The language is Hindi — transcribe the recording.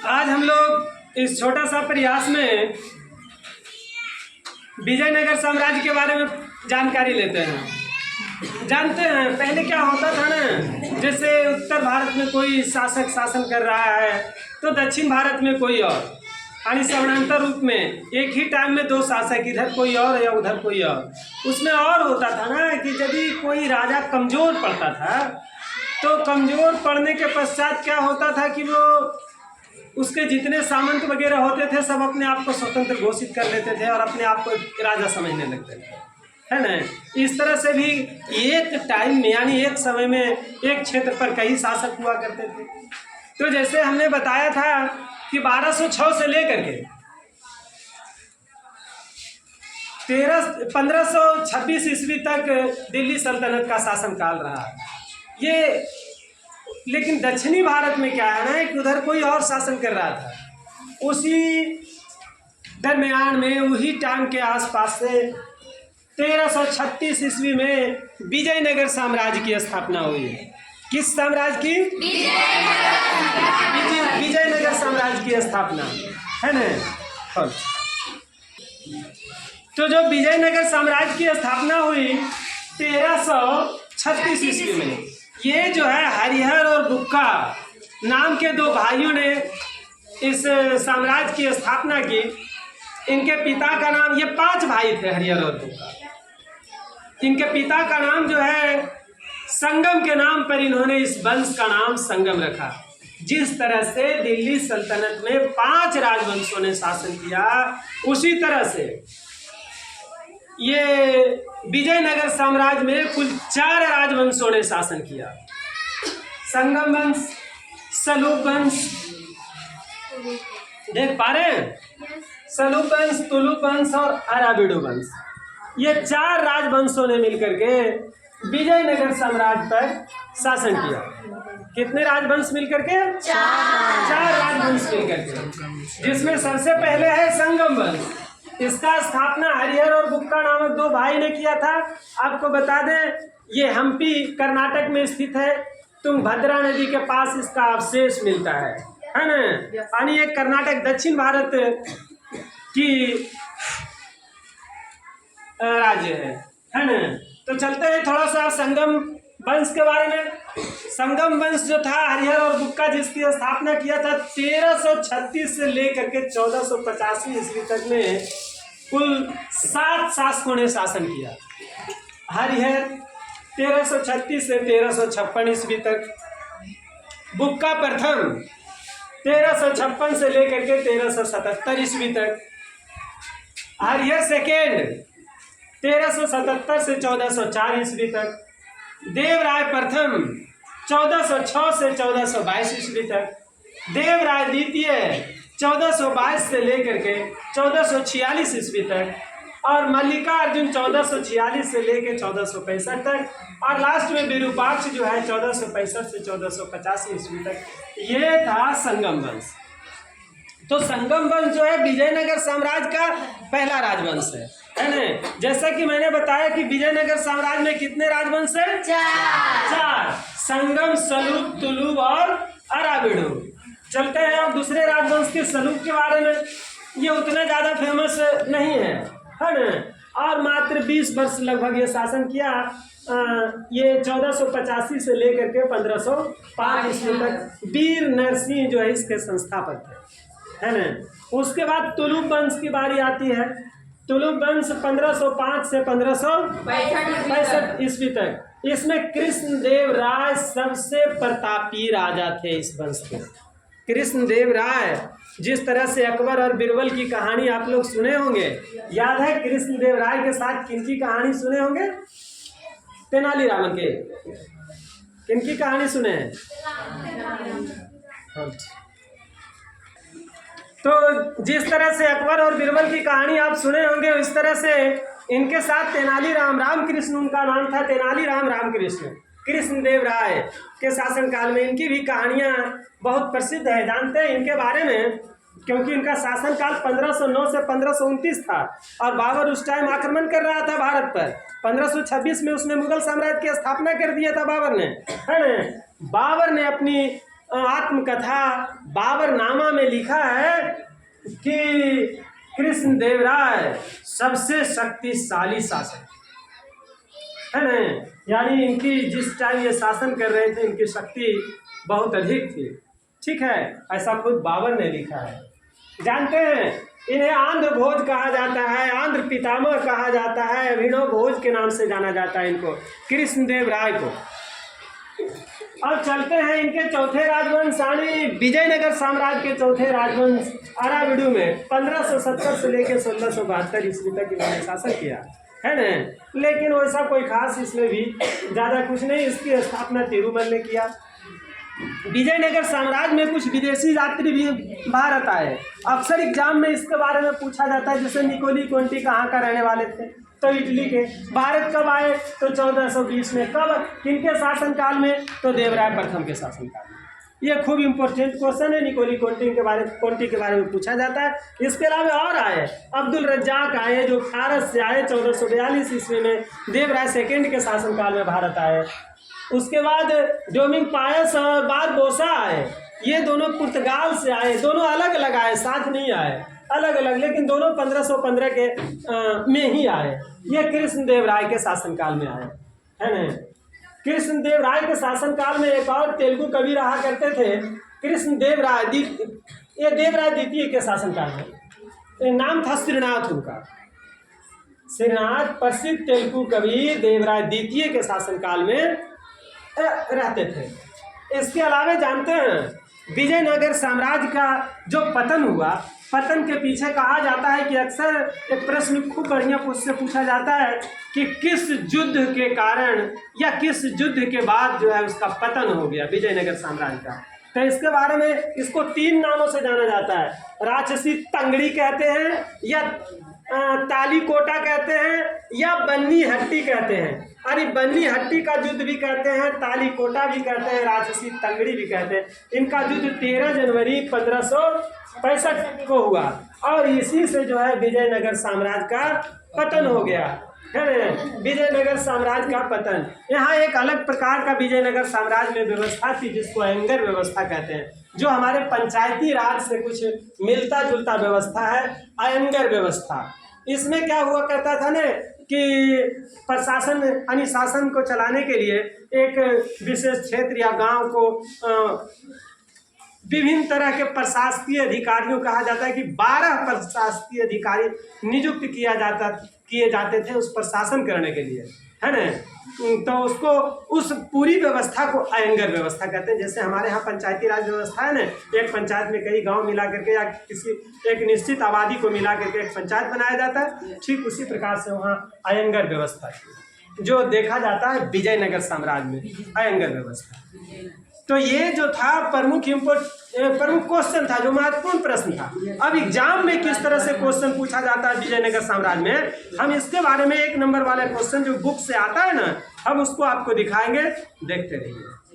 आज हम लोग इस छोटा सा प्रयास में विजयनगर साम्राज्य के बारे में जानकारी लेते हैं। जानते हैं पहले क्या होता था ना, जैसे उत्तर भारत में कोई शासक शासन कर रहा है तो दक्षिण भारत में कोई और, यानी समानांतर रूप में एक ही टाइम में दो शासक, इधर कोई और या उधर कोई और। उसमें और होता था ना कि यदि कोई राजा कमज़ोर पड़ता था तो कमज़ोर पड़ने के पश्चात क्या होता था कि वो उसके जितने सामंत वगैरह होते थे सब अपने आप को स्वतंत्र घोषित कर लेते थे और अपने आप को राजा समझने लगते थे, है ना। इस तरह से भी एक टाइम में यानी एक समय में एक क्षेत्र पर कई शासक हुआ करते थे। तो जैसे हमने बताया था कि 1206 से लेकर के 1526 ईस्वी तक दिल्ली सल्तनत का शासनकाल रहा ये। लेकिन दक्षिणी भारत में क्या है ना कि उधर कोई और शासन कर रहा था। उसी दरमियान में वही टाइम के आसपास से 1336 ईस्वी में विजयनगर साम्राज्य की स्थापना हुई। किस साम्राज्य की? विजयनगर साम्राज्य की स्थापना, है ना। तो जो विजयनगर साम्राज्य की स्थापना हुई 1336 ईस्वी में, ये जो है हरिहर और बुक्का नाम के दो भाइयों ने इस साम्राज्य की स्थापना की। इनके पिता का नाम, ये 5 भाई थे हरिहर और बुक्का। इनके पिता का नाम जो है संगम के नाम पर इन्होंने इस वंश का नाम संगम रखा। जिस तरह से दिल्ली सल्तनत में 5 राजवंशों ने शासन किया, उसी तरह से ये विजयनगर साम्राज्य में कुल 4 राजवंशों ने शासन किया। संगम वंश, सलूप वंश, देख पा रहे हैं, सलूप वंश, तुलुप वंश और अराबिडो वंश, ये 4 राजवंशों ने मिलकर के विजयनगर साम्राज्य पर शासन किया। कितने राजवंश मिलकर के? 4 राजवंश मिलकर के, जिसमें सबसे पहले है संगम वंश। इसका स्थापना हरिहर और बुक्का नामक 2 भाई ने किया था। आपको बता दें ये हम्पी कर्नाटक में स्थित है। तुंगभद्रा नदी के पास इसका अवशेष मिलता है ना। यानी ये कर्नाटक दक्षिण भारत की राज्य है ना। तो चलते हैं थोड़ा सा संगम वंश के बारे में। संगम वंश जो था हरिहर और बुक्का जिसकी स्थापना किया था 1336 से लेकर के 1485 ईस्वी तक में कुल 7 शासकों ने शासन किया। हरिहर 1336 से 1356 ईस्वी तक, बुक्का प्रथम 1356 से लेकर के 1377 ईस्वी तक, हरिहर सेकेंड 1377 से 1404 ईस्वी तक, देवराय प्रथम 1406 से 1422 ईस्वी तक, देवराय द्वितीय 1422 से लेकर के 1446 ईस्वी तक, और मल्लिकार्जुन 1446 से लेकर 1465 तक, और लास्ट में विरूपाक्ष जो है 1465 से 1485 ईस्वी तक। ये था संगम वंश। तो संगम वंश जो है विजयनगर साम्राज्य का पहला राजवंश है ना। जैसा कि मैंने बताया कि विजयनगर साम्राज्य में कितने राजवंश है? 4। संगम, सलूप, तुलुप और अराबिडो। चलते हैं अब दूसरे राजवंश के सलूप के बारे में। ये उतना ज़्यादा फेमस नहीं है ना, और मात्र 20 वर्ष लगभग ये शासन किया। ये 1485 से लेकर के 1505 ईस्वी तक वीर नरसिंह जो है इसके संस्थापक थे, है ना। उसके बाद तुलुप वंश की बारी आती है। तुलुप वंश 1505 से 1565 ईस्वी तक। इसमें कृष्णदेव राय सबसे प्रतापी राजा थे इस वंश के। कृष्णदेव राय, जिस तरह से अकबर और बीरबल की कहानी आप लोग सुने होंगे, याद है कृष्णदेव राय के साथ किनकी कहानी सुने होंगे? तेनालीरामन के। किनकी कहानी सुने हैं? तो जिस तरह से अकबर और बीरबल की कहानी आप सुने होंगे, इस तरह से इनके साथ तेनालीराम, रामकृष्ण उनका नाम था, तेनालीराम रामकृष्ण, कृष्णदेव राय के शासनकाल में इनकी भी कहानियाँ बहुत प्रसिद्ध है। जानते हैं इनके बारे में क्योंकि इनका शासनकाल 1509 से 1529 था और बाबर उस टाइम आक्रमण कर रहा था भारत पर। 1526 में उसने मुगल साम्राज्य की स्थापना कर दिया था बाबर ने, है ना। बाबर ने अपनी आत्मकथा बाबरनामा में लिखा है कि कृष्णदेव राय सबसे शक्तिशाली शासक है ना, यानी इनकी जिस टाइम ये शासन कर रहे थे इनकी शक्ति बहुत अधिक थी। ठीक है, ऐसा खुद बाबर ने लिखा है। जानते हैं इन्हें आंध्र भोज कहा जाता है, आंध्र पितामह कहा जाता है, अभिनव भोज के नाम से जाना जाता है इनको, कृष्णदेव राय को। अब चलते हैं इनके चौथे राजवंश यानी विजयनगर साम्राज्य के चौथे राजवंश अराविडू में 1570 से लेकर 1672 ईस्वी तक इन्होंने शासन किया है ना। लेकिन वैसा कोई खास इसमें भी ज़्यादा कुछ नहीं, इसकी स्थापना तिरुमल ने किया। विजयनगर साम्राज्य में कुछ विदेशी यात्री भी भारत आए। अक्सर एग्जाम में इसके बारे में पूछा जाता है, जैसे निकोली कोंटी कहाँ का रहने वाले थे, तो इटली के। भारत कब आए, तो 1420 में। कब, किनके शासनकाल में, तो देवराय प्रथम के शासनकाल में। ये खूब इंपॉर्टेंट क्वेश्चन है, निकोली कोंटी के बारे में पूछा जाता है। इसके अलावा और आए, अब्दुल रज्जाक आए जो फारस से आए 1442 ईस्वी में, देवराय सेकेंड के शासनकाल में भारत आए। उसके बाद डोमिंग पायस और बारबोसा आए, ये दोनों पुर्तगाल से आए, दोनों अलग अलग आए, साथ नहीं आए, अलग अलग, लेकिन दोनों 1515 के में ही आए। ये कृष्णदेव राय के शासनकाल में आए है ना। कृष्णदेव राय के शासनकाल में एक और तेलुगु कवि रहा करते थे, कृष्णदेव राय, ये देवराय द्वितीय के शासनकाल में। नाम था श्रीनाथ उनका, श्रीनाथ प्रसिद्ध तेलुगु कवि देवराय द्वितीय के शासनकाल में रहते थे। इसके अलावा जानते हैं विजयनगर साम्राज्य का जो पतन हुआ, पतन के पीछे कहा जाता है कि अक्सर एक प्रश्न खूब बढ़िया उससे पूछा जाता है कि किस युद्ध के कारण या किस युद्ध के बाद जो है उसका पतन हो गया विजयनगर साम्राज्य का। तो इसके बारे में इसको 3 नामों से जाना जाता है। राक्षसी तंगड़ी कहते हैं, या ताली कोटा कहते हैं, या बन्नी हट्टी कहते हैं। अरे बन्नी हट्टी का युद्ध भी कहते हैं, ताली कोटा भी कहते हैं, राक्षसी तंगड़ी भी कहते हैं। इनका युद्ध 13 जनवरी 1565 को हुआ और इसी से जो है विजयनगर साम्राज्य का पतन हो गया है ना। विजयनगर साम्राज्य का पतन, यहाँ एक अलग प्रकार का विजयनगर साम्राज्य में व्यवस्था थी जिसको अयंगर व्यवस्था कहते हैं, जो हमारे पंचायती राज से कुछ मिलता जुलता व्यवस्था है, अयंगर व्यवस्था। इसमें क्या हुआ करता था ना कि प्रशासन यानी शासन को चलाने के लिए एक विशेष क्षेत्र या गांव को विभिन्न तरह के प्रशासकीय अधिकारियों कहा जाता है कि 12 प्रशासकीय अधिकारी नियुक्त किए जाते थे उस प्रशासन करने के लिए है ना। तो उसको उस पूरी व्यवस्था को अयंगर व्यवस्था कहते हैं। जैसे हमारे यहाँ पंचायती राज व्यवस्था है ना, एक पंचायत में कई गांव मिला करके या किसी एक निश्चित आबादी को मिला करके एक पंचायत बनाया जाता है, ठीक उसी प्रकार से वहाँ अयंगर व्यवस्था जो देखा जाता है विजयनगर साम्राज्य में, अयंगर व्यवस्था। तो ये जो था प्रमुख क्वेश्चन था, जो महत्वपूर्ण प्रश्न था। अब एग्जाम में किस तरह से क्वेश्चन पूछा जाता है विजयनगर साम्राज्य में, हम इसके बारे में 1 नंबर वाला क्वेश्चन जो बुक से आता है ना, हम उसको आपको दिखाएंगे, देखते रहिए।